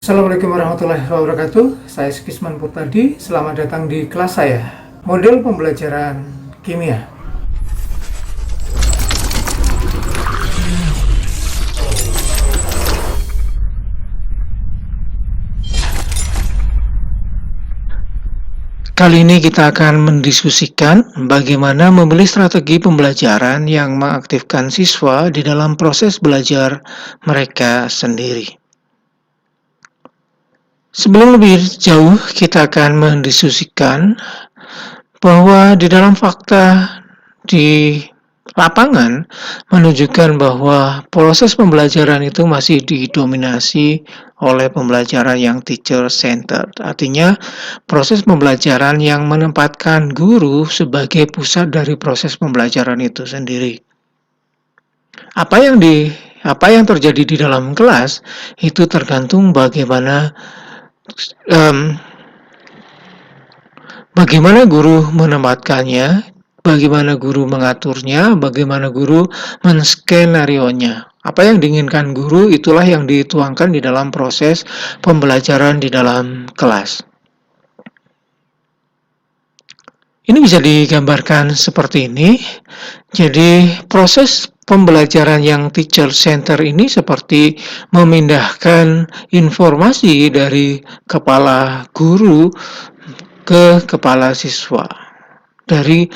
Assalamualaikum warahmatullahi wabarakatuh. Saya Skisman Purtadi. Selamat datang di kelas saya. Model pembelajaran kimia. Kali ini kita akan mendiskusikan bagaimana memilih strategi pembelajaran yang mengaktifkan siswa di dalam proses belajar mereka sendiri. Sebelum lebih jauh, kita akan mendiskusikan bahwa di dalam fakta di lapangan menunjukkan bahwa proses pembelajaran itu masih didominasi oleh pembelajaran yang teacher-centered. Artinya, proses pembelajaran yang menempatkan guru sebagai pusat dari proses pembelajaran itu sendiri. Apa yang terjadi di dalam kelas itu tergantung bagaimana guru menempatkannya, bagaimana guru mengaturnya, bagaimana guru menskenarionya. Apa yang diinginkan guru itulah yang dituangkan di dalam proses pembelajaran di dalam kelas. Ini bisa digambarkan seperti ini. Jadi proses pembelajaran yang teacher center ini seperti memindahkan informasi dari kepala guru ke kepala siswa. Dari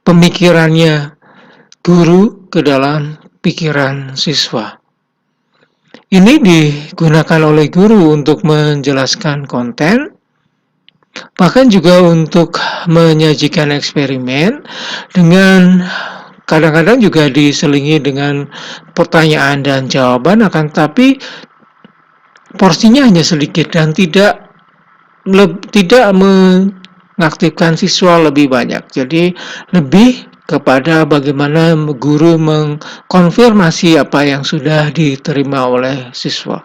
pemikirannya guru ke dalam pikiran siswa. Ini digunakan oleh guru untuk menjelaskan konten, bahkan juga untuk menyajikan eksperimen dengan kadang-kadang juga diselingi dengan pertanyaan dan jawaban, akan tetapi porsinya hanya sedikit dan tidak mengaktifkan siswa lebih banyak. Jadi lebih kepada bagaimana guru mengkonfirmasi apa yang sudah diterima oleh siswa.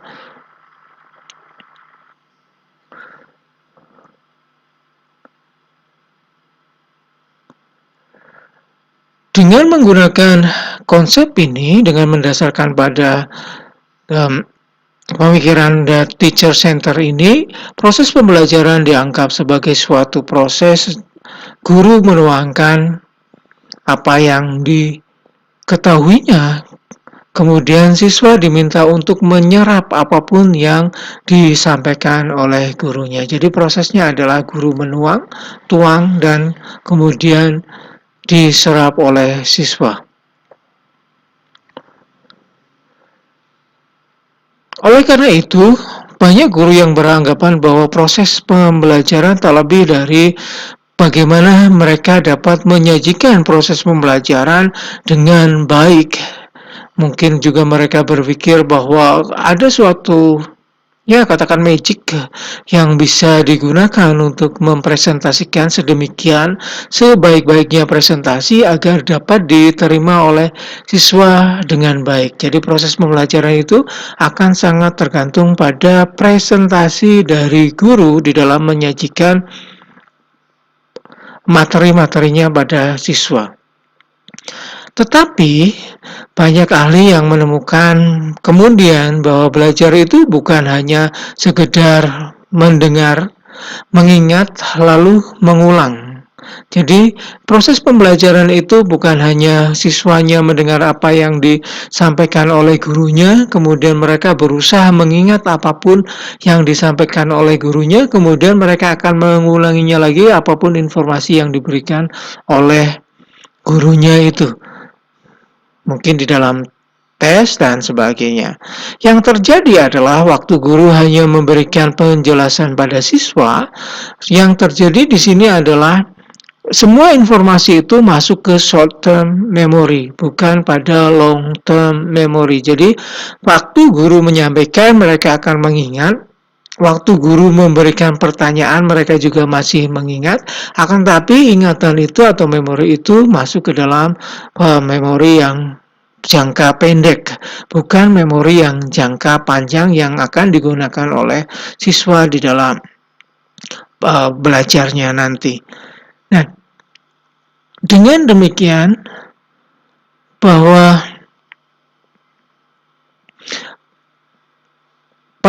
Dengan menggunakan konsep ini, dengan mendasarkan pada pemikiran teacher center ini, proses pembelajaran dianggap sebagai suatu proses guru menuangkan apa yang diketahuinya, kemudian siswa diminta untuk menyerap apapun yang disampaikan oleh gurunya. Jadi prosesnya adalah guru menuang, tuang, dan kemudian diserap oleh siswa. Oleh karena itu, banyak guru yang beranggapan bahwa proses pembelajaran tak lebih dari bagaimana mereka dapat menyajikan proses pembelajaran dengan baik. Mungkin juga mereka berpikir bahwa ada suatu, katakan magic yang bisa digunakan untuk mempresentasikan sedemikian sebaik-baiknya presentasi agar dapat diterima oleh siswa dengan baik. Jadi proses pembelajaran itu akan sangat tergantung pada presentasi dari guru di dalam menyajikan materi-materinya pada siswa. Tetapi banyak ahli yang menemukan kemudian bahwa belajar itu bukan hanya sekedar mendengar, mengingat, lalu mengulang. Jadi proses pembelajaran itu bukan hanya siswanya mendengar apa yang disampaikan oleh gurunya, kemudian mereka berusaha mengingat apapun yang disampaikan oleh gurunya, kemudian mereka akan mengulanginya lagi apapun informasi yang diberikan oleh gurunya itu. Mungkin di dalam tes dan sebagainya. Yang terjadi adalah waktu guru hanya memberikan penjelasan pada siswa, yang terjadi di sini adalah semua informasi itu masuk ke short term memory, bukan pada long term memory. Jadi, waktu guru menyampaikan, mereka akan mengingat. Waktu guru memberikan pertanyaan, mereka juga masih mengingat. Akan tapi ingatan itu atau memori itu masuk ke dalam memori yang jangka pendek, bukan memori yang jangka panjang yang akan digunakan oleh siswa di dalam belajarnya nanti. Nah, dengan demikian bahwa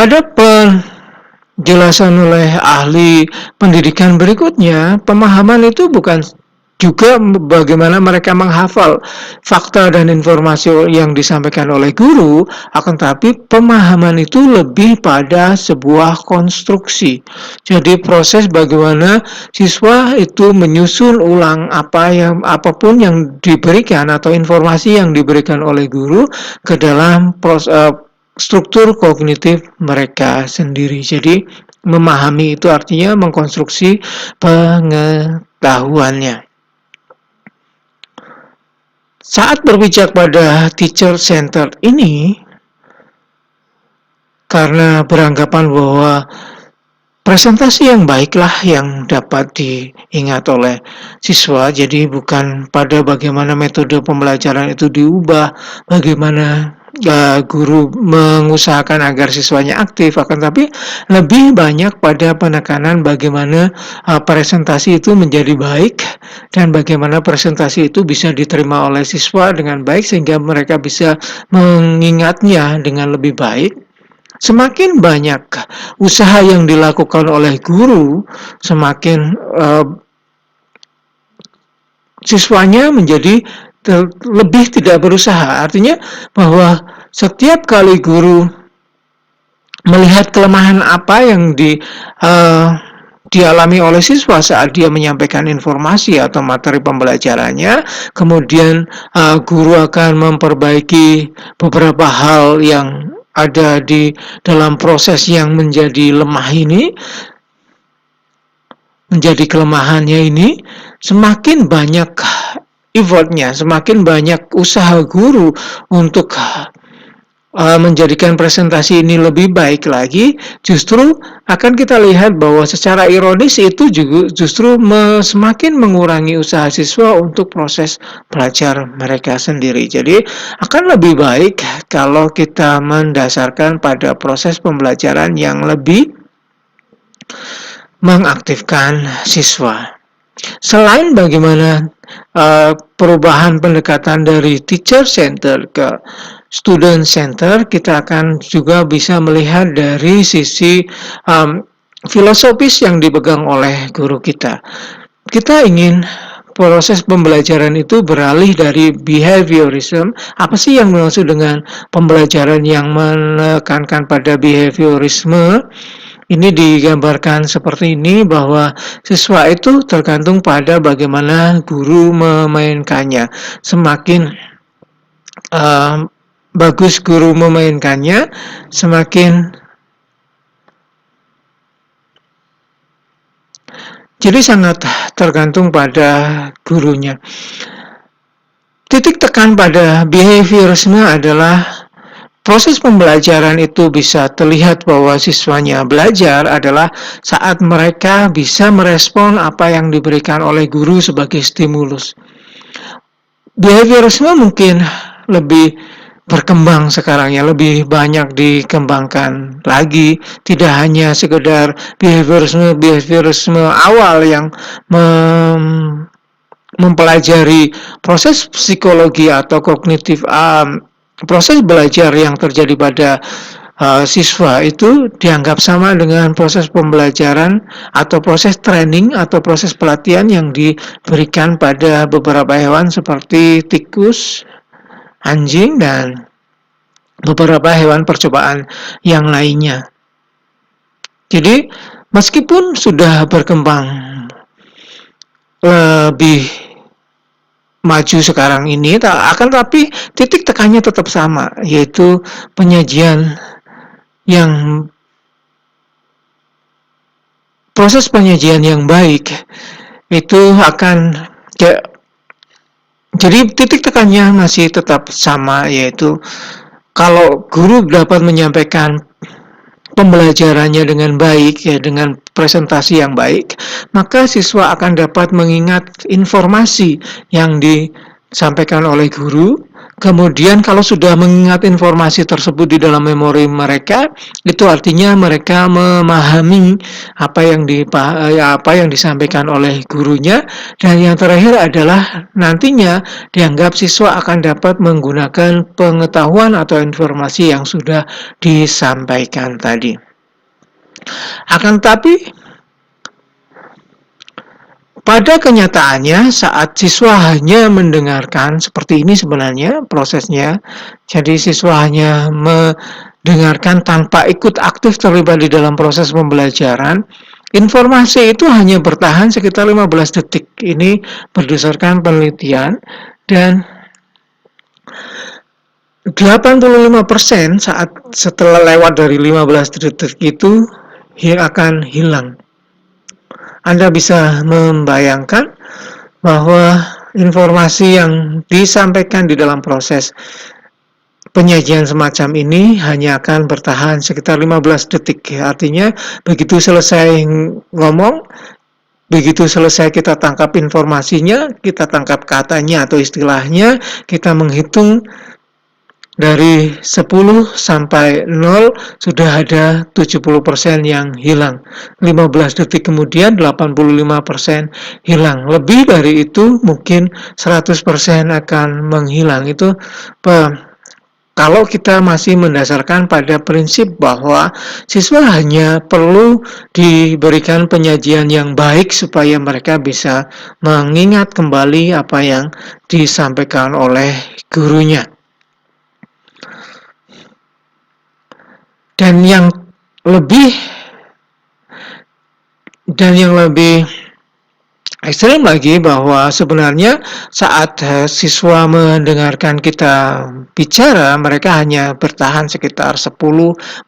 Pada penjelasan oleh ahli pendidikan berikutnya, pemahaman itu bukan juga bagaimana mereka menghafal fakta dan informasi yang disampaikan oleh guru, akan tetapi pemahaman itu lebih pada sebuah konstruksi. Jadi proses bagaimana siswa itu menyusun ulang apapun yang diberikan atau informasi yang diberikan oleh guru ke dalam struktur kognitif mereka sendiri. Jadi memahami itu artinya mengkonstruksi pengetahuannya. Saat berbicara pada teacher centered ini, karena beranggapan bahwa presentasi yang baiklah yang dapat diingat oleh siswa, jadi bukan pada bagaimana metode pembelajaran itu diubah, bagaimana guru mengusahakan agar siswanya aktif, akan tapi lebih banyak pada penekanan bagaimana presentasi itu menjadi baik dan bagaimana presentasi itu bisa diterima oleh siswa dengan baik sehingga mereka bisa mengingatnya dengan lebih baik. Semakin banyak usaha yang dilakukan oleh guru, semakin siswanya menjadi lebih tidak berusaha. Artinya bahwa setiap kali guru melihat kelemahan apa yang dialami oleh siswa saat dia menyampaikan informasi atau materi pembelajarannya, kemudian guru akan memperbaiki beberapa hal yang ada di dalam proses yang menjadi lemah ini, menjadi kelemahannya ini, semakin banyak effortnya, semakin banyak usaha guru untuk menjadikan presentasi ini lebih baik lagi, justru akan kita lihat bahwa secara ironis itu juga justru semakin mengurangi usaha siswa untuk proses belajar mereka sendiri. Jadi akan lebih baik kalau kita mendasarkan pada proses pembelajaran yang lebih mengaktifkan siswa. Selain bagaimana perubahan pendekatan dari teacher center ke student center, kita akan juga bisa melihat dari sisi filosofis yang dipegang oleh guru kita. Kita ingin proses pembelajaran itu beralih dari behaviorism. Apa sih yang dimaksud dengan pembelajaran yang menekankan pada behaviorisme? Ini digambarkan seperti ini, bahwa siswa itu tergantung pada bagaimana guru memainkannya. Semakin bagus guru memainkannya, semakin jadi sangat tergantung pada gurunya. Titik tekan pada behaviorisme adalah proses pembelajaran itu bisa terlihat bahwa siswanya belajar adalah saat mereka bisa merespon apa yang diberikan oleh guru sebagai stimulus. Behaviorisme mungkin lebih berkembang sekarang ya, lebih banyak dikembangkan lagi, tidak hanya sekedar behaviorisme awal yang mempelajari proses psikologi atau kognitif, proses belajar yang terjadi pada siswa itu dianggap sama dengan proses pembelajaran atau proses training atau proses pelatihan yang diberikan pada beberapa hewan seperti tikus, anjing, dan beberapa hewan percobaan yang lainnya. Jadi meskipun sudah berkembang lebih maju sekarang ini, akan tapi titik tekannya tetap sama, yaitu penyajian yang proses penyajian yang baik itu akan jadi titik tekannya masih tetap sama, yaitu kalau guru dapat menyampaikan pembelajarannya dengan baik, ya, dengan presentasi yang baik, maka siswa akan dapat mengingat informasi yang disampaikan oleh guru Kemudian kalau sudah mengingat informasi tersebut di dalam memori mereka, itu artinya mereka memahami apa yang disampaikan oleh gurunya. Dan yang terakhir adalah nantinya dianggap siswa akan dapat menggunakan pengetahuan atau informasi yang sudah disampaikan tadi. Akan tetapi pada kenyataannya saat siswa hanya mendengarkan, seperti ini sebenarnya prosesnya. Jadi siswa hanya mendengarkan tanpa ikut aktif terlibat di dalam proses pembelajaran. Informasi itu hanya bertahan sekitar 15 detik. Ini berdasarkan penelitian, dan 85% saat setelah lewat dari 15 detik itu akan hilang. Anda bisa membayangkan bahwa informasi yang disampaikan di dalam proses penyajian semacam ini hanya akan bertahan sekitar 15 detik. Artinya begitu selesai ngomong, begitu selesai kita tangkap informasinya, kita tangkap katanya atau istilahnya, kita menghitung dari 10 sampai 0 sudah ada 70% yang hilang. 15 detik kemudian 85% hilang. Lebih dari itu mungkin 100% akan menghilang. Itu kalau kita masih mendasarkan pada prinsip bahwa siswa hanya perlu diberikan penyajian yang baik supaya mereka bisa mengingat kembali apa yang disampaikan oleh gurunya. Dan yang lebih ekstrem lagi bahwa sebenarnya saat siswa mendengarkan kita bicara, mereka hanya bertahan sekitar 10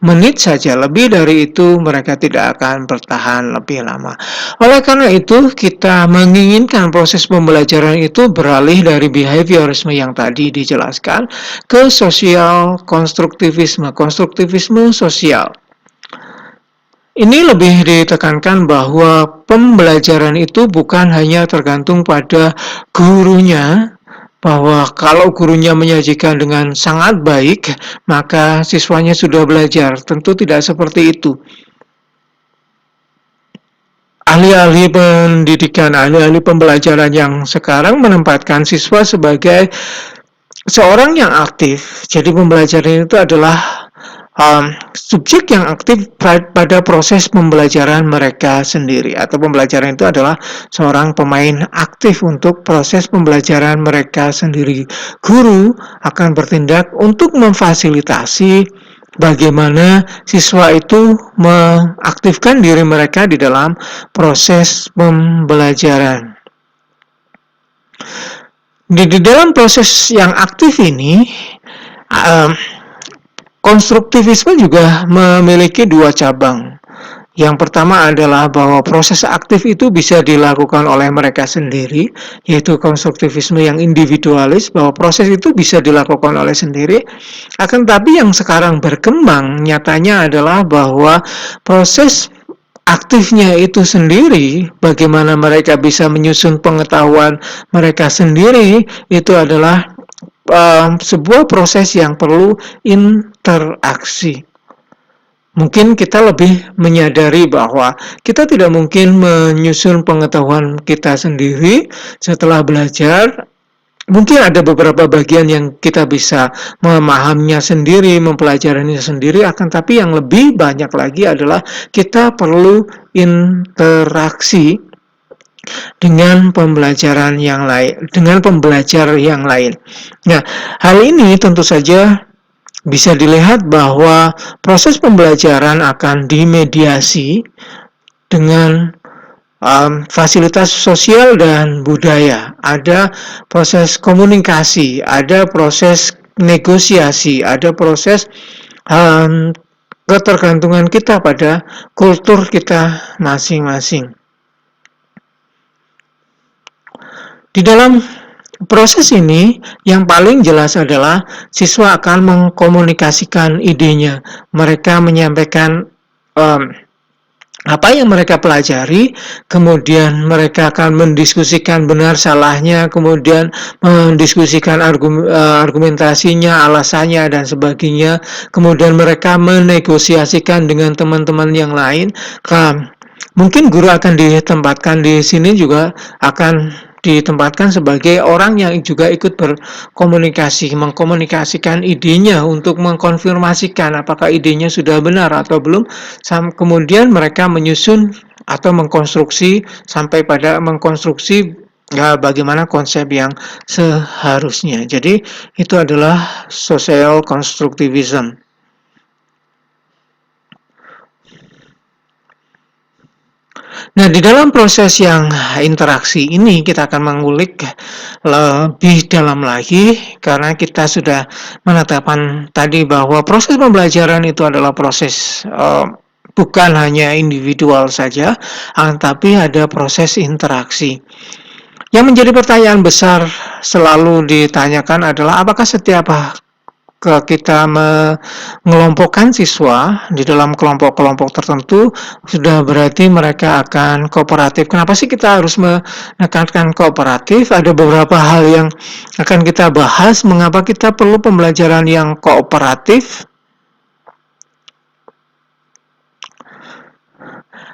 menit saja. Lebih dari itu mereka tidak akan bertahan lebih lama. Oleh karena itu, kita menginginkan proses pembelajaran itu beralih dari behaviorisme yang tadi dijelaskan ke sosial konstruktivisme sosial. Ini lebih ditekankan bahwa pembelajaran itu bukan hanya tergantung pada gurunya, bahwa kalau gurunya menyajikan dengan sangat baik, maka siswanya sudah belajar. Tentu tidak seperti itu. Ahli-ahli pendidikan, ahli-ahli pembelajaran yang sekarang menempatkan siswa sebagai seorang yang aktif. Jadi pembelajaran itu adalah subjek yang aktif pada proses pembelajaran mereka sendiri, atau pembelajaran itu adalah seorang pemain aktif untuk proses pembelajaran mereka sendiri. Guru akan bertindak untuk memfasilitasi bagaimana siswa itu mengaktifkan diri mereka di dalam proses pembelajaran. Di dalam proses yang aktif ini, konstruktivisme juga memiliki dua cabang. Yang pertama adalah bahwa proses aktif itu bisa dilakukan oleh mereka sendiri, yaitu konstruktivisme yang individualis, bahwa proses itu bisa dilakukan oleh sendiri. Akan tetapi yang sekarang berkembang nyatanya adalah bahwa proses aktifnya itu sendiri, bagaimana mereka bisa menyusun pengetahuan mereka sendiri, itu adalah sebuah proses yang perlu interaksi. Mungkin kita lebih menyadari bahwa kita tidak mungkin menyusun pengetahuan kita sendiri setelah belajar. Mungkin ada beberapa bagian yang kita bisa memahaminya sendiri, mempelajarinya sendiri, akan tapi yang lebih banyak lagi adalah kita perlu interaksi dengan pembelajaran yang lain, dengan pembelajar yang lain. Nah, hal ini tentu saja bisa dilihat bahwa proses pembelajaran akan dimediasi dengan fasilitas sosial dan budaya. Ada proses komunikasi, ada proses negosiasi, ada proses ketergantungan kita pada kultur kita masing-masing. Di dalam proses ini, yang paling jelas adalah siswa akan mengkomunikasikan idenya. Mereka menyampaikan apa yang mereka pelajari, kemudian mereka akan mendiskusikan benar salahnya, kemudian mendiskusikan argumentasinya, alasannya, dan sebagainya. Kemudian mereka menegosiasikan dengan teman-teman yang lain. Mungkin guru akan ditempatkan di sini juga akan ditempatkan sebagai orang yang juga ikut berkomunikasi, mengkomunikasikan idenya untuk mengkonfirmasikan apakah idenya sudah benar atau belum. Kemudian mereka menyusun atau mengkonstruksi sampai pada mengkonstruksi bagaimana konsep yang seharusnya. Jadi itu adalah social constructivism. Nah, di dalam proses yang interaksi ini kita akan mengulik lebih dalam lagi karena kita sudah menetapkan tadi bahwa proses pembelajaran itu adalah proses bukan hanya individual saja, tapi ada proses interaksi. Yang menjadi pertanyaan besar selalu ditanyakan adalah apakah setiap kita mengelompokkan siswa di dalam kelompok-kelompok tertentu sudah berarti mereka akan kooperatif. Kenapa sih kita harus menekankan kooperatif? Ada beberapa hal yang akan kita bahas mengapa kita perlu pembelajaran yang kooperatif.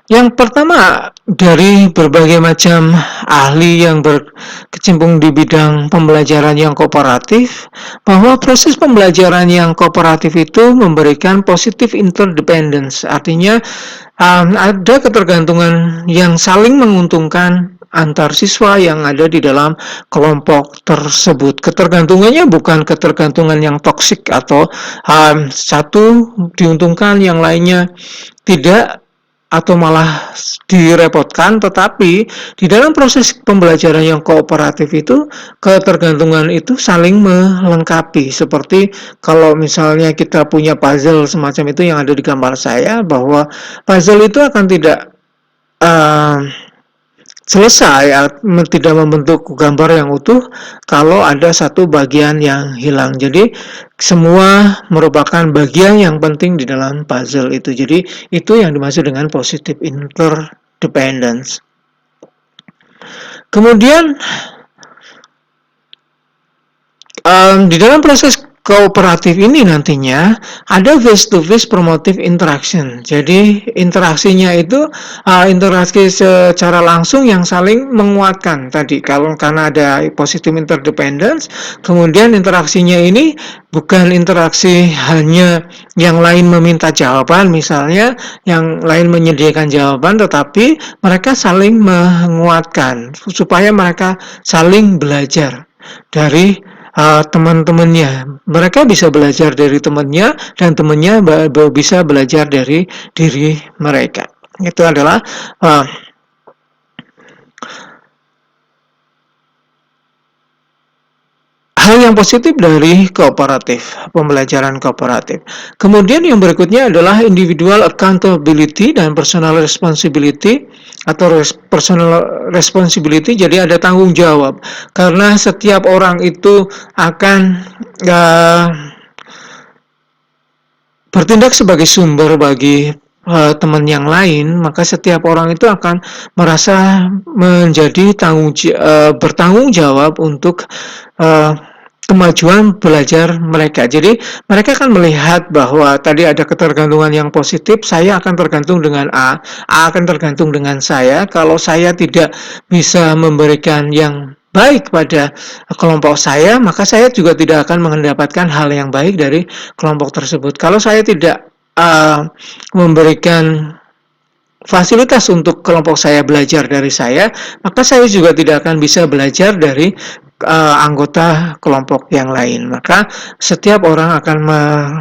Yang pertama, dari berbagai macam ahli yang berkecimpung di bidang pembelajaran yang kooperatif, bahwa proses pembelajaran yang kooperatif itu memberikan positive interdependence, artinya ada ketergantungan yang saling menguntungkan antar siswa yang ada di dalam kelompok tersebut. Ketergantungannya bukan ketergantungan yang toksik atau satu diuntungkan yang lainnya tidak, atau malah direpotkan, tetapi di dalam proses pembelajaran yang kooperatif itu ketergantungan itu saling melengkapi. Seperti kalau misalnya kita punya puzzle semacam itu yang ada di gambar saya, bahwa puzzle itu akan tidak selesai, tidak membentuk gambar yang utuh kalau ada satu bagian yang hilang. Jadi semua merupakan bagian yang penting di dalam puzzle itu. Jadi itu yang dimaksud dengan positive interdependence. Kemudian di dalam proses kooperatif ini nantinya ada face-to-face promotive interaction. Jadi interaksinya itu interaksi secara langsung yang saling menguatkan tadi. Kalau karena ada positive interdependence, kemudian interaksinya ini bukan interaksi hanya yang lain meminta jawaban, misalnya yang lain menyediakan jawaban, tetapi mereka saling menguatkan supaya mereka saling belajar dari teman-temannya. Mereka bisa belajar dari temannya dan temannya bisa belajar dari diri mereka. Itu adalah hal yang positif dari kooperatif, pembelajaran kooperatif. Kemudian yang berikutnya adalah individual accountability dan personal responsibility atau personal responsibility. Jadi ada tanggung jawab karena setiap orang itu akan bertindak sebagai sumber bagi teman yang lain, maka setiap orang itu akan merasa menjadi bertanggung jawab untuk kemajuan belajar mereka. Jadi mereka akan melihat bahwa tadi ada ketergantungan yang positif, saya akan tergantung dengan A akan tergantung dengan saya. Kalau saya tidak bisa memberikan yang baik pada kelompok saya, maka saya juga tidak akan mendapatkan hal yang baik dari kelompok tersebut. Kalau saya tidak memberikan fasilitas untuk kelompok saya belajar dari saya, maka saya juga tidak akan bisa belajar dari anggota kelompok yang lain. Maka setiap orang akan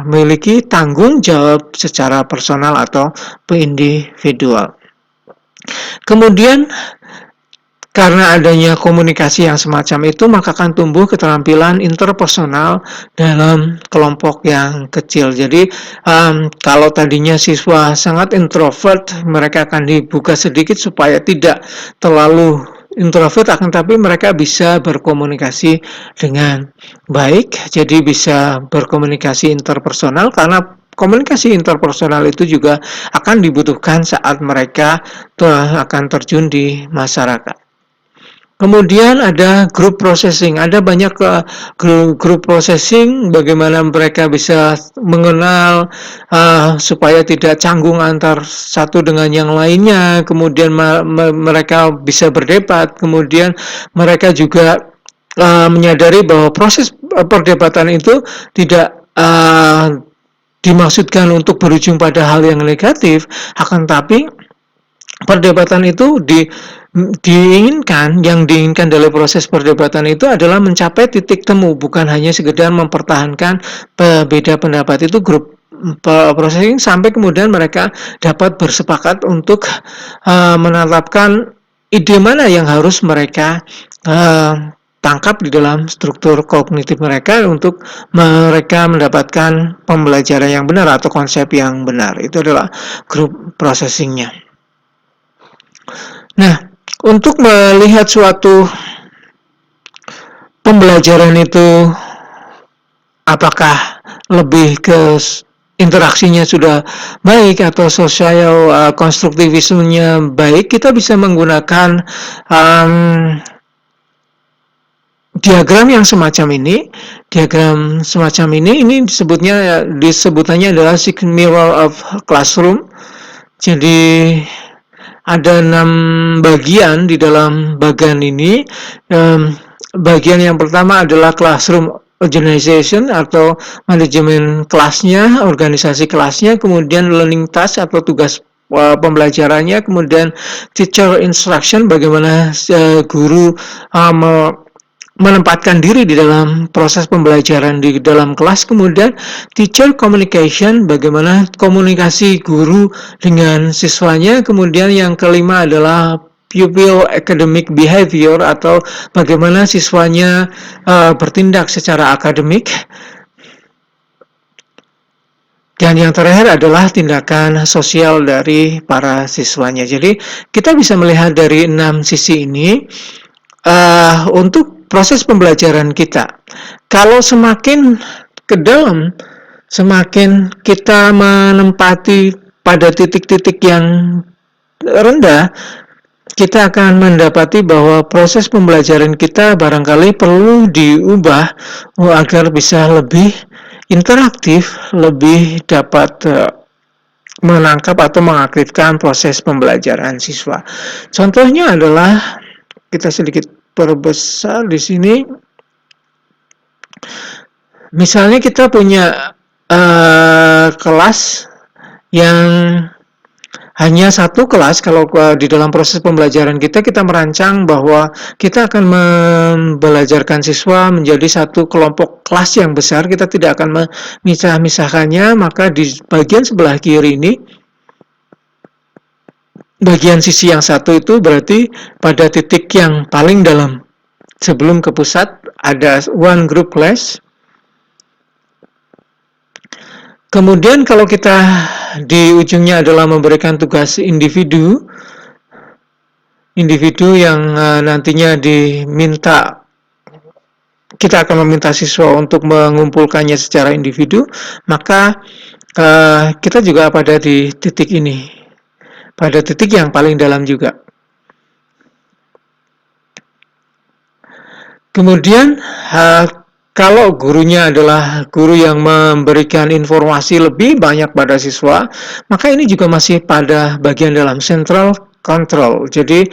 memiliki tanggung jawab secara personal atau individual. Kemudian karena adanya komunikasi yang semacam itu, maka akan tumbuh keterampilan interpersonal dalam kelompok yang kecil. Jadi, kalau tadinya siswa sangat introvert, mereka akan dibuka sedikit supaya tidak terlalu introvert, akan tapi mereka bisa berkomunikasi dengan baik. Jadi bisa berkomunikasi interpersonal karena komunikasi interpersonal itu juga akan dibutuhkan saat mereka akan terjun di masyarakat. Kemudian ada group processing, ada banyak group processing, bagaimana mereka bisa mengenal supaya tidak canggung antar satu dengan yang lainnya, kemudian mereka bisa berdebat, kemudian mereka juga menyadari bahwa proses perdebatan itu tidak dimaksudkan untuk berujung pada hal yang negatif, akan tapi perdebatan itu yang diinginkan dalam proses perdebatan itu adalah mencapai titik temu, bukan hanya sekedar mempertahankan beda pendapat. Itu grup processing sampai kemudian mereka dapat bersepakat untuk menetapkan ide mana yang harus mereka tangkap di dalam struktur kognitif mereka untuk mereka mendapatkan pembelajaran yang benar atau konsep yang benar. Itu adalah grup processingnya. Nah, untuk melihat suatu pembelajaran itu apakah lebih ke interaksinya sudah baik atau social konstruktivismenya baik, kita bisa menggunakan diagram yang semacam ini. Diagram semacam ini disebutannya adalah mirror of classroom. Jadi ada 6 bagian di dalam bagian ini. Bagian yang pertama adalah classroom organization atau manajemen kelasnya, organisasi kelasnya, kemudian learning task atau tugas pembelajarannya, kemudian teacher instruction, bagaimana guru menempatkan diri di dalam proses pembelajaran di dalam kelas, kemudian teacher communication, bagaimana komunikasi guru dengan siswanya, kemudian yang kelima adalah pupil academic behavior atau bagaimana siswanya bertindak secara akademik, dan yang terakhir adalah tindakan sosial dari para siswanya. Jadi kita bisa melihat dari 6 sisi ini untuk proses pembelajaran kita. Kalau semakin ke dalam, semakin kita menempati pada titik-titik yang rendah, kita akan mendapati bahwa proses pembelajaran kita barangkali perlu diubah agar bisa lebih interaktif, lebih dapat menangkap atau mengaktifkan proses pembelajaran siswa. Contohnya adalah, kita sedikit perbesar di sini. Misalnya kita punya kelas yang hanya satu kelas. Kalau di dalam proses pembelajaran kita merancang bahwa kita akan membelajarkan siswa menjadi satu kelompok kelas yang besar, kita tidak akan memisah-misahkannya, maka di bagian sebelah kiri ini, bagian sisi yang satu itu berarti pada titik yang paling dalam sebelum ke pusat ada one group class. Kemudian kalau kita di ujungnya adalah memberikan tugas individu yang nantinya diminta, kita akan meminta siswa untuk mengumpulkannya secara individu, maka kita juga pada di titik ini, pada titik yang paling dalam juga. Kemudian kalau gurunya adalah guru yang memberikan informasi lebih banyak pada siswa, maka ini juga masih pada bagian dalam central control. Jadi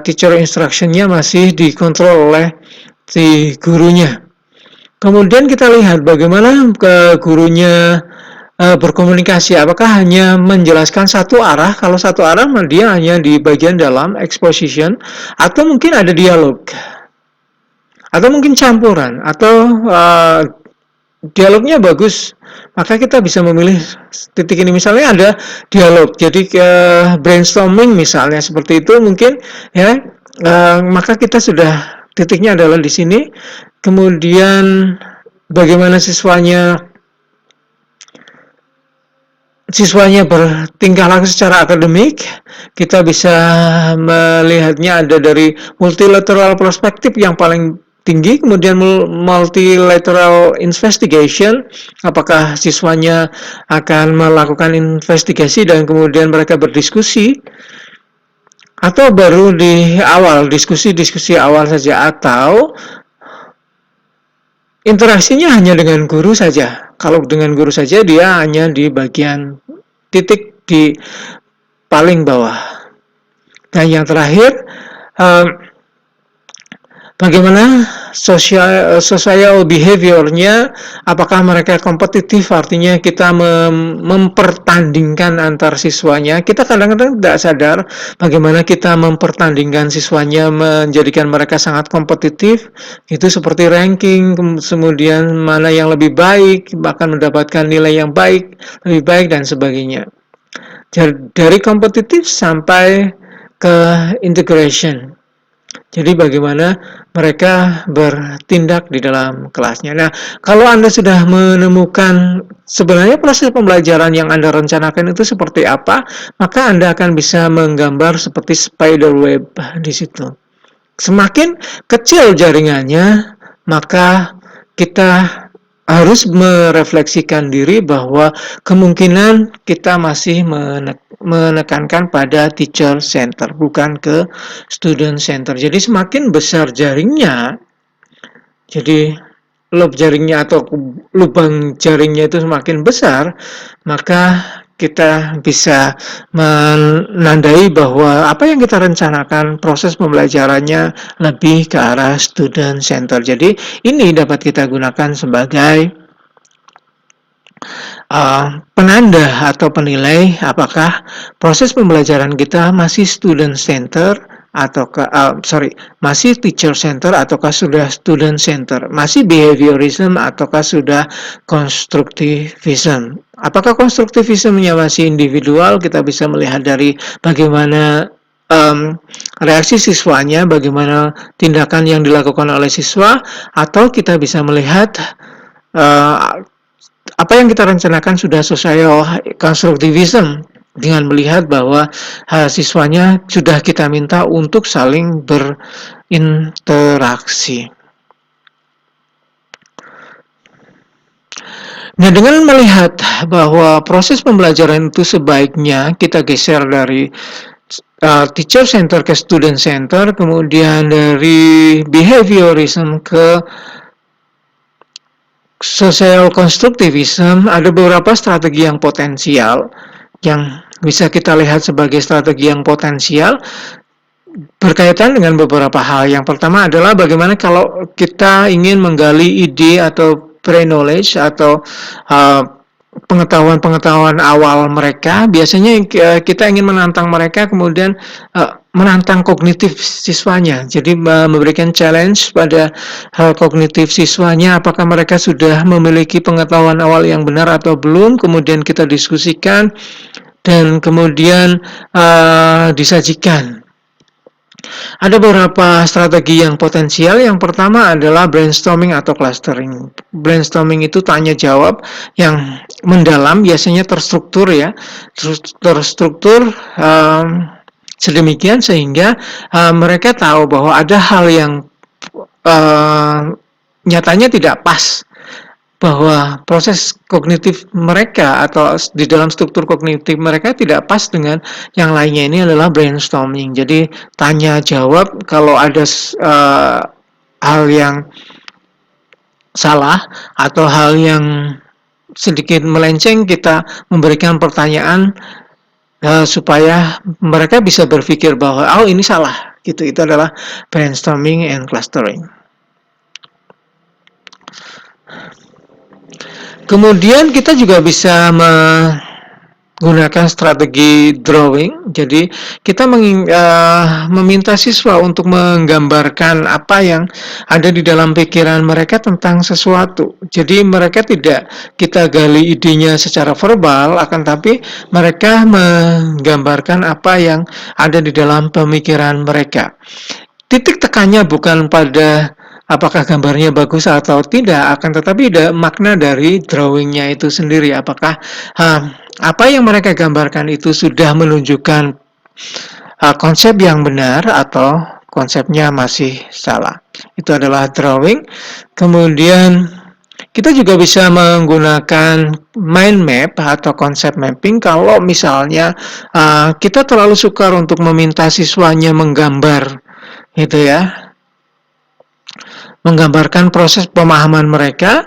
teacher instruction-nya masih dikontrol oleh si gurunya. Kemudian kita lihat bagaimana gurunya berkomunikasi. Apakah hanya menjelaskan satu arah? Kalau satu arah, dia hanya di bagian dalam exposition, atau mungkin ada dialog, atau mungkin campuran, atau dialognya bagus, maka kita bisa memilih titik ini. Misalnya ada dialog, jadi brainstorming misalnya seperti itu mungkin ya, maka kita sudah titiknya adalah di sini. Kemudian bagaimana siswanya bertingkah laku secara akademik, kita bisa melihatnya ada dari multilateral perspektif yang paling tinggi, kemudian multilateral investigation, apakah siswanya akan melakukan investigasi dan kemudian mereka berdiskusi, atau baru di awal, diskusi-diskusi awal saja, atau interaksinya hanya dengan guru saja. Kalau dengan guru saja, dia hanya di bagian titik di paling bawah. Dan yang terakhir, bagaimana social behavior-nya, apakah mereka kompetitif, artinya kita mempertandingkan antar siswanya. Kita kadang-kadang tidak sadar bagaimana kita mempertandingkan siswanya, menjadikan mereka sangat kompetitif, itu seperti ranking, kemudian mana yang lebih baik, bahkan mendapatkan nilai yang baik, lebih baik, dan sebagainya. Dari kompetitif sampai ke integration. Jadi bagaimana mereka bertindak di dalam kelasnya. Nah, kalau Anda sudah menemukan sebenarnya proses pembelajaran yang Anda rencanakan itu seperti apa, maka Anda akan bisa menggambar seperti spider web di situ. Semakin kecil jaringannya, maka kita harus merefleksikan diri bahwa kemungkinan kita masih menekankan pada teacher center, bukan ke student center. Jadi semakin besar jaringnya, jadi jaringnya atau lubang jaringnya itu semakin besar, maka kita bisa menandai bahwa apa yang kita rencanakan proses pembelajarannya lebih ke arah student center. Jadi ini dapat kita gunakan sebagai penanda atau penilai apakah proses pembelajaran kita masih student center ataukah masih teacher center ataukah sudah student center, masih behaviorism ataukah sudah constructivism. Apakah constructivismnya masih individual, kita bisa melihat dari bagaimana reaksi siswanya, bagaimana tindakan yang dilakukan oleh siswa, atau kita bisa melihat apa yang kita rencanakan sudah social constructivism, dengan melihat bahwa siswanya sudah kita minta untuk saling berinteraksi. Nah, dengan melihat bahwa proses pembelajaran itu sebaiknya kita geser dari teacher center ke student center, kemudian dari behaviorism ke social constructivism, ada beberapa strategi yang potensial yang bisa kita lihat sebagai strategi yang potensial berkaitan dengan beberapa hal. Yang pertama adalah bagaimana kalau kita ingin menggali ide atau pre-knowledge atau pengetahuan-pengetahuan awal mereka. Biasanya kita ingin menantang mereka, kemudian menantang kognitif siswanya. Jadi memberikan challenge pada hal kognitif siswanya, apakah mereka sudah memiliki pengetahuan awal yang benar atau belum. Kemudian kita diskusikan dan kemudian disajikan. Ada beberapa strategi yang potensial. Yang pertama adalah brainstorming atau clustering. Brainstorming itu tanya jawab yang mendalam, biasanya terstruktur ya, terstruktur sedemikian sehingga mereka tahu bahwa ada hal yang nyatanya tidak pas, bahwa proses kognitif mereka atau di dalam struktur kognitif mereka tidak pas dengan yang lainnya. Ini adalah brainstorming. Jadi tanya jawab, kalau ada hal yang salah atau hal yang sedikit melenceng, kita memberikan pertanyaan supaya mereka bisa berpikir bahwa ini salah gitu. Itu adalah brainstorming and clustering. Kemudian kita juga bisa menggunakan strategi drawing. Jadi kita meminta siswa untuk menggambarkan apa yang ada di dalam pikiran mereka tentang sesuatu. Jadi mereka tidak kita gali idenya secara verbal, akan tapi mereka menggambarkan apa yang ada di dalam pemikiran mereka. Titik tekannya bukan pada apakah gambarnya bagus atau tidak, akan tetapi ada makna dari drawingnya itu sendiri. Apakah apa yang mereka gambarkan itu sudah menunjukkan konsep yang benar atau konsepnya masih salah. Itu adalah drawing. Kemudian kita juga bisa menggunakan mind map atau konsep mapping kalau misalnya kita terlalu sukar untuk meminta siswanya menggambar, gitu ya, menggambarkan proses pemahaman mereka.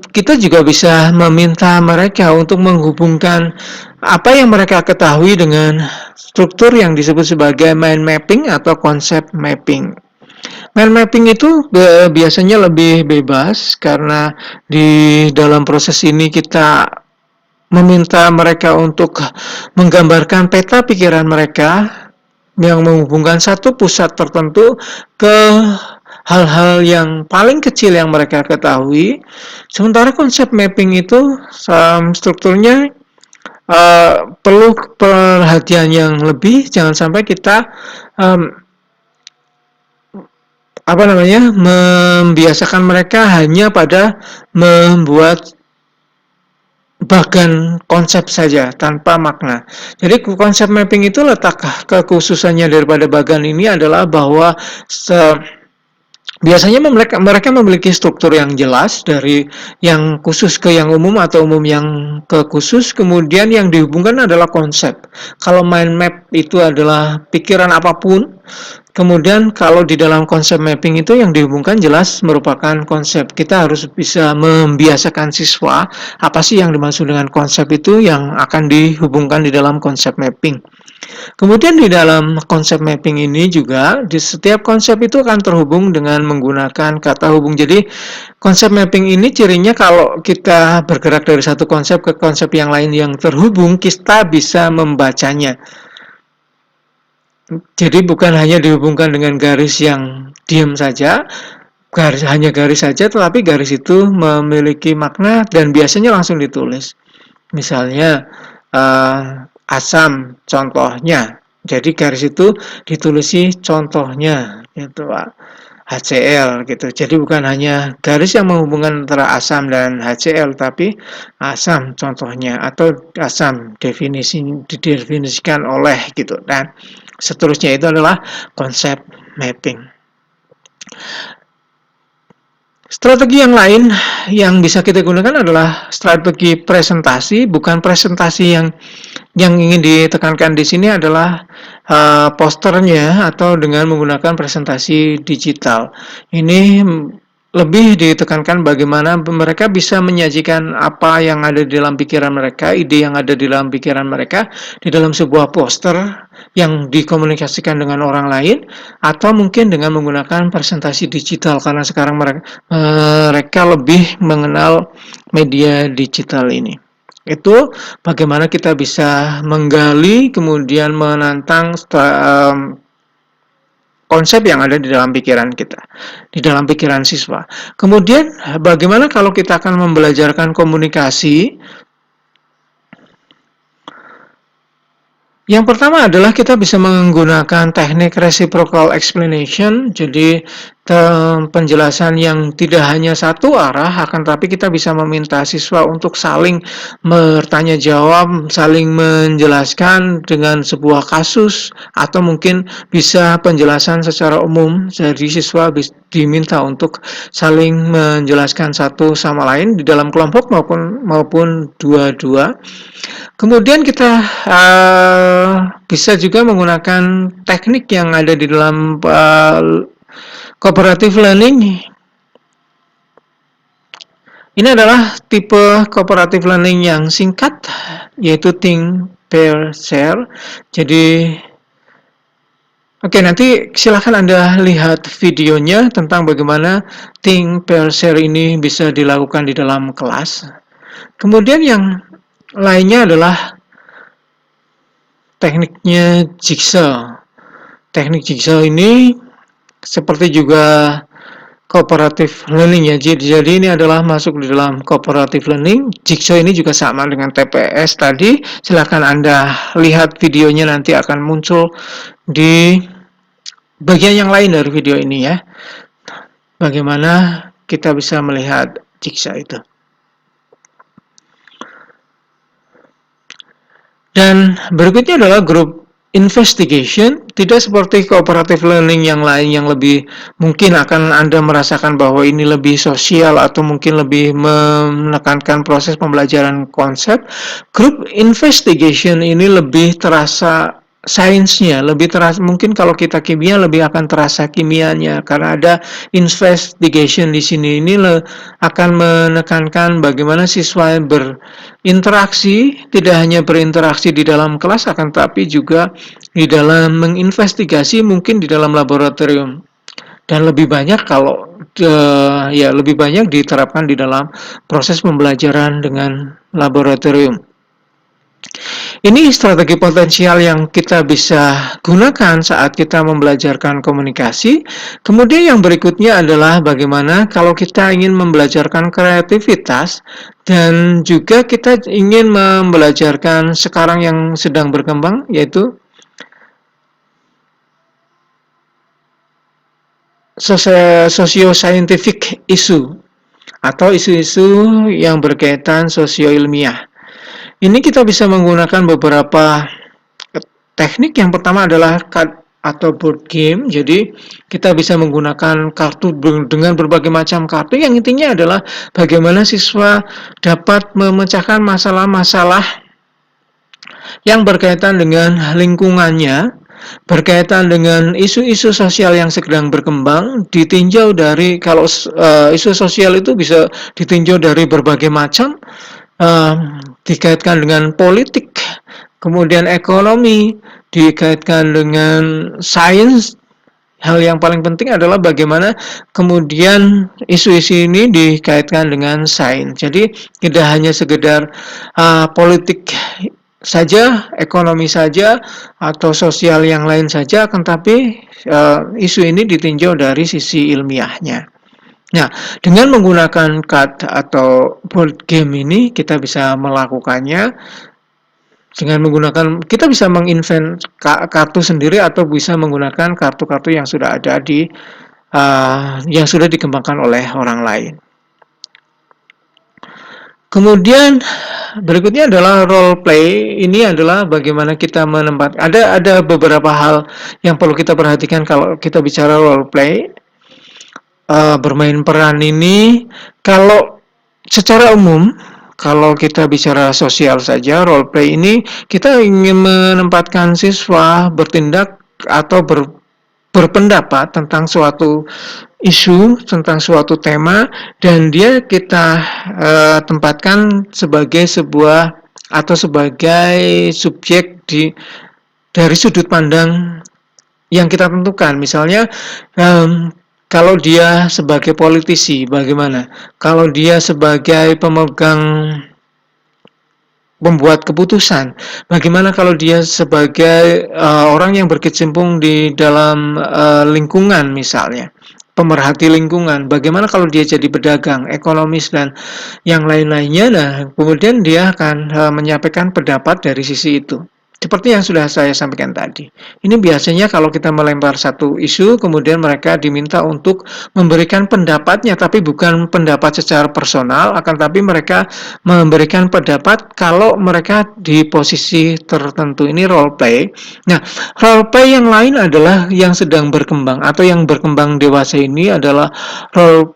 Kita juga bisa meminta mereka untuk menghubungkan apa yang mereka ketahui dengan struktur yang disebut sebagai mind mapping atau konsep mapping. Mind mapping itu biasanya lebih bebas karena di dalam proses ini kita meminta mereka untuk menggambarkan peta pikiran mereka yang menghubungkan satu pusat tertentu ke hal-hal yang paling kecil yang mereka ketahui. Sementara konsep mapping itu strukturnya perlu perhatian yang lebih. Jangan sampai kita membiasakan mereka hanya pada membuat bagan konsep saja tanpa makna. Jadi konsep mapping itu letak kekhususannya daripada bagan ini adalah bahwa biasanya mereka memiliki struktur yang jelas dari yang khusus ke yang umum atau umum yang ke khusus, kemudian yang dihubungkan adalah konsep. Kalau mind map itu adalah pikiran apapun, kemudian kalau di dalam konsep mapping itu yang dihubungkan jelas merupakan konsep. Kita harus bisa membiasakan siswa apa sih yang dimaksud dengan konsep itu yang akan dihubungkan di dalam konsep mapping. Kemudian di dalam konsep mapping ini juga di setiap konsep itu akan terhubung dengan menggunakan kata hubung. Jadi konsep mapping ini cirinya kalau kita bergerak dari satu konsep ke konsep yang lain yang terhubung, kita bisa membacanya. Jadi bukan hanya dihubungkan dengan garis yang diam saja, hanya garis saja, tetapi garis itu memiliki makna dan biasanya langsung ditulis. Misalnya asam contohnya. Jadi garis itu ditulisi contohnya gitu Pak. HCl gitu. Jadi bukan hanya garis yang menghubungkan antara asam dan HCl, tapi asam contohnya atau asam didefinisikan oleh gitu. Dan seterusnya itu adalah konsep mapping. Strategi yang lain yang bisa kita gunakan adalah strategi presentasi. Bukan presentasi yang ingin ditekankan di sini adalah posternya atau dengan menggunakan presentasi digital. Ini lebih ditekankan bagaimana mereka bisa menyajikan apa yang ada di dalam pikiran mereka, ide yang ada di dalam pikiran mereka di dalam sebuah poster yang dikomunikasikan dengan orang lain, atau mungkin dengan menggunakan presentasi digital karena sekarang mereka lebih mengenal media digital ini. Itu bagaimana kita bisa menggali kemudian menantang konsep yang ada di dalam pikiran kita, di dalam pikiran siswa. Kemudian bagaimana kalau kita akan membelajarkan komunikasi? Yang pertama adalah kita bisa menggunakan teknik reciprocal explanation. Jadi penjelasan yang tidak hanya satu arah, akan tapi kita bisa meminta siswa untuk saling bertanya jawab, saling menjelaskan dengan sebuah kasus, atau mungkin bisa penjelasan secara umum. Jadi siswa diminta untuk saling menjelaskan satu sama lain di dalam kelompok maupun dua-dua. Kemudian kita bisa juga menggunakan teknik yang ada di dalam cooperative learning. Ini adalah tipe cooperative learning yang singkat, yaitu think, pair, share. Jadi, nanti silakan Anda lihat videonya tentang bagaimana think, pair, share ini bisa dilakukan di dalam kelas. Kemudian yang lainnya adalah tekniknya jigsaw. Teknik jigsaw ini seperti juga cooperative learning ya. Jadi ini adalah masuk di dalam cooperative learning. Jigsaw ini juga sama dengan TPS tadi. Silakan Anda lihat videonya, nanti akan muncul di bagian yang lain dari video ini ya. Bagaimana kita bisa melihat jigsaw itu. Dan berikutnya adalah grup investigation, tidak seperti cooperative learning yang lain yang lebih mungkin akan Anda merasakan bahwa ini lebih sosial atau mungkin lebih menekankan proses pembelajaran konsep. Group investigation ini lebih terasa sainsnya, lebih terasa mungkin kalau kita kimia lebih akan terasa kimianya karena ada investigation di sini. Ini akan menekankan bagaimana siswa berinteraksi, tidak hanya berinteraksi di dalam kelas akan tapi juga di dalam menginvestigasi mungkin di dalam laboratorium, dan lebih banyak kalau ya lebih banyak diterapkan di dalam proses pembelajaran dengan laboratorium. Ini strategi potensial yang kita bisa gunakan saat kita membelajarkan komunikasi. Kemudian yang berikutnya adalah bagaimana kalau kita ingin membelajarkan kreativitas dan juga kita ingin membelajarkan sekarang yang sedang berkembang, yaitu socio-scientific issue atau isu-isu yang berkaitan sosio-ilmiah. Ini kita bisa menggunakan beberapa teknik. Yang pertama adalah card atau board game. Jadi kita bisa menggunakan kartu dengan berbagai macam kartu yang intinya adalah bagaimana siswa dapat memecahkan masalah-masalah yang berkaitan dengan lingkungannya, berkaitan dengan isu-isu sosial yang sedang berkembang, ditinjau dari kalau isu sosial itu bisa ditinjau dari berbagai macam, dikaitkan dengan politik, kemudian ekonomi, dikaitkan dengan sains. Hal yang paling penting adalah bagaimana kemudian isu-isu ini dikaitkan dengan sains. Jadi tidak hanya sekedar politik saja, ekonomi saja, atau sosial yang lain saja, akan tapi isu ini ditinjau dari sisi ilmiahnya. Nah, dengan menggunakan card atau board game ini, kita bisa melakukannya dengan menggunakan, kita bisa menginvent kartu sendiri atau bisa menggunakan kartu-kartu yang sudah ada yang sudah dikembangkan oleh orang lain. Kemudian berikutnya adalah role play. Ini adalah bagaimana kita menempatkan. Ada beberapa hal yang perlu kita perhatikan kalau kita bicara role play. Bermain peran ini, kalau secara umum, kalau kita bicara sosial saja, role play ini kita ingin menempatkan siswa bertindak atau berpendapat tentang suatu isu, tentang suatu tema, dan dia kita tempatkan sebagai sebuah atau sebagai subjek dari sudut pandang yang kita tentukan. Misalnya kalau dia sebagai politisi, bagaimana? Kalau dia sebagai pembuat keputusan, bagaimana kalau dia sebagai orang yang berkecimpung di dalam lingkungan misalnya, pemerhati lingkungan, bagaimana kalau dia jadi pedagang, ekonomis, dan yang lain-lainnya. Nah, kemudian dia akan menyampaikan pendapat dari sisi itu. Seperti yang sudah saya sampaikan tadi. Ini biasanya kalau kita melempar satu isu, kemudian mereka diminta untuk memberikan pendapatnya, tapi bukan pendapat secara personal, akan tapi mereka memberikan pendapat kalau mereka di posisi tertentu. Ini role play. Nah, role play yang lain adalah yang sedang berkembang atau yang berkembang dewasa ini adalah role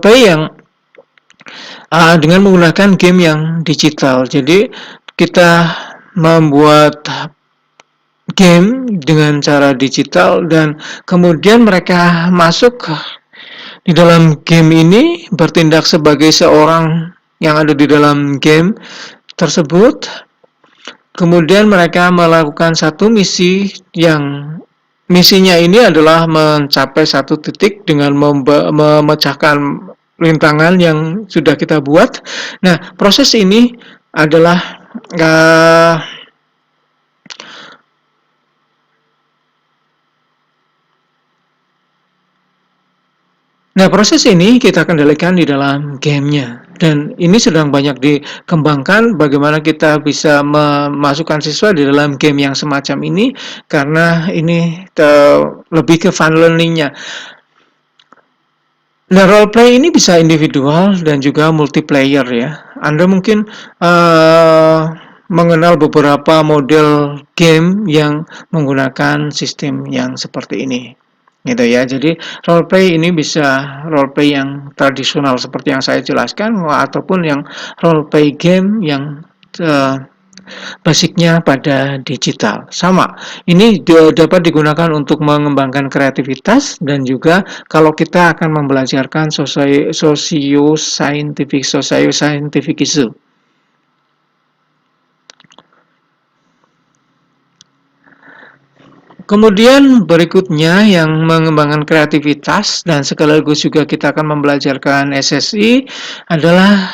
play yang dengan menggunakan game yang digital. Jadi kita membuat game dengan cara digital dan kemudian mereka masuk di dalam game ini, bertindak sebagai seorang yang ada di dalam game tersebut. Kemudian mereka melakukan satu misi yang misinya ini adalah mencapai satu titik dengan memecahkan rintangan yang sudah kita buat. Nah, proses ini adalah proses ini kita kendalikan di dalam gamenya, dan ini sedang banyak dikembangkan bagaimana kita bisa memasukkan siswa di dalam game yang semacam ini, karena ini lebih ke fun learning-nya. Nah, role play ini bisa individual dan juga multiplayer ya. Anda mungkin mengenal beberapa model game yang menggunakan sistem yang seperti ini. Gitu ya. Jadi role play ini bisa role play yang tradisional seperti yang saya jelaskan ataupun yang role play game yang uh, basicnya pada digital. Sama, ini dapat digunakan untuk mengembangkan kreativitas dan juga kalau kita akan membelajarkan scientific issue. Kemudian berikutnya yang mengembangkan kreativitas dan sekaligus juga kita akan membelajarkan SSI adalah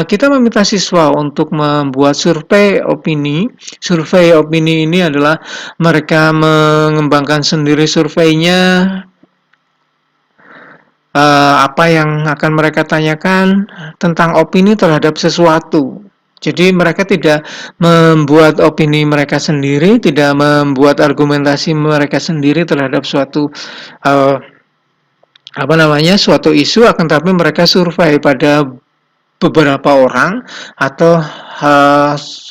kita meminta siswa untuk membuat survei opini. Survei opini ini adalah mereka mengembangkan sendiri surveinya, apa yang akan mereka tanyakan tentang opini terhadap sesuatu. Jadi mereka tidak membuat opini mereka sendiri, tidak membuat argumentasi mereka sendiri terhadap suatu uh, suatu isu, akan tapi mereka survei pada beberapa orang atau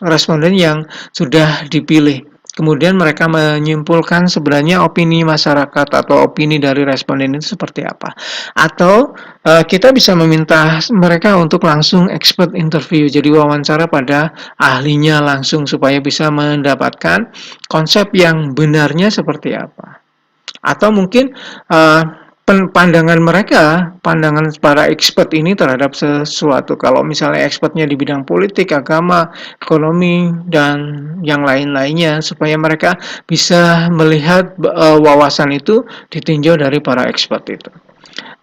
responden yang sudah dipilih. Kemudian mereka menyimpulkan sebenarnya opini masyarakat atau opini dari responden itu seperti apa. Atau kita bisa meminta mereka untuk langsung expert interview, jadi wawancara pada ahlinya langsung supaya bisa mendapatkan konsep yang benarnya seperti apa. Atau mungkin pandangan mereka, pandangan para expert ini terhadap sesuatu. Kalau misalnya expertnya di bidang politik, agama, ekonomi, dan yang lain-lainnya, supaya mereka bisa melihat wawasan itu ditinjau dari para expert itu.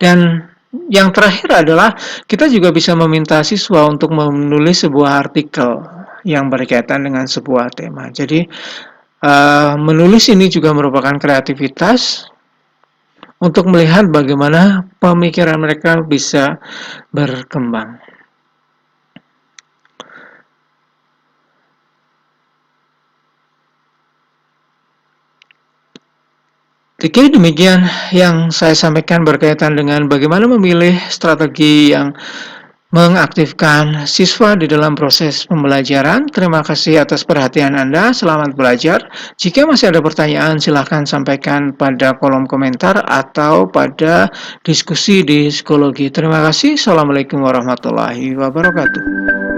Dan yang terakhir adalah kita juga bisa meminta siswa untuk menulis sebuah artikel yang berkaitan dengan sebuah tema. Jadi menulis ini juga merupakan kreativitas untuk melihat bagaimana pemikiran mereka bisa berkembang. Jadi demikian yang saya sampaikan berkaitan dengan bagaimana memilih strategi yang mengaktifkan siswa di dalam proses pembelajaran. Terima kasih atas perhatian Anda. Selamat belajar. Jika masih ada pertanyaan, silakan sampaikan pada kolom komentar atau pada diskusi di psikologi. Terima kasih. Assalamualaikum warahmatullahi wabarakatuh.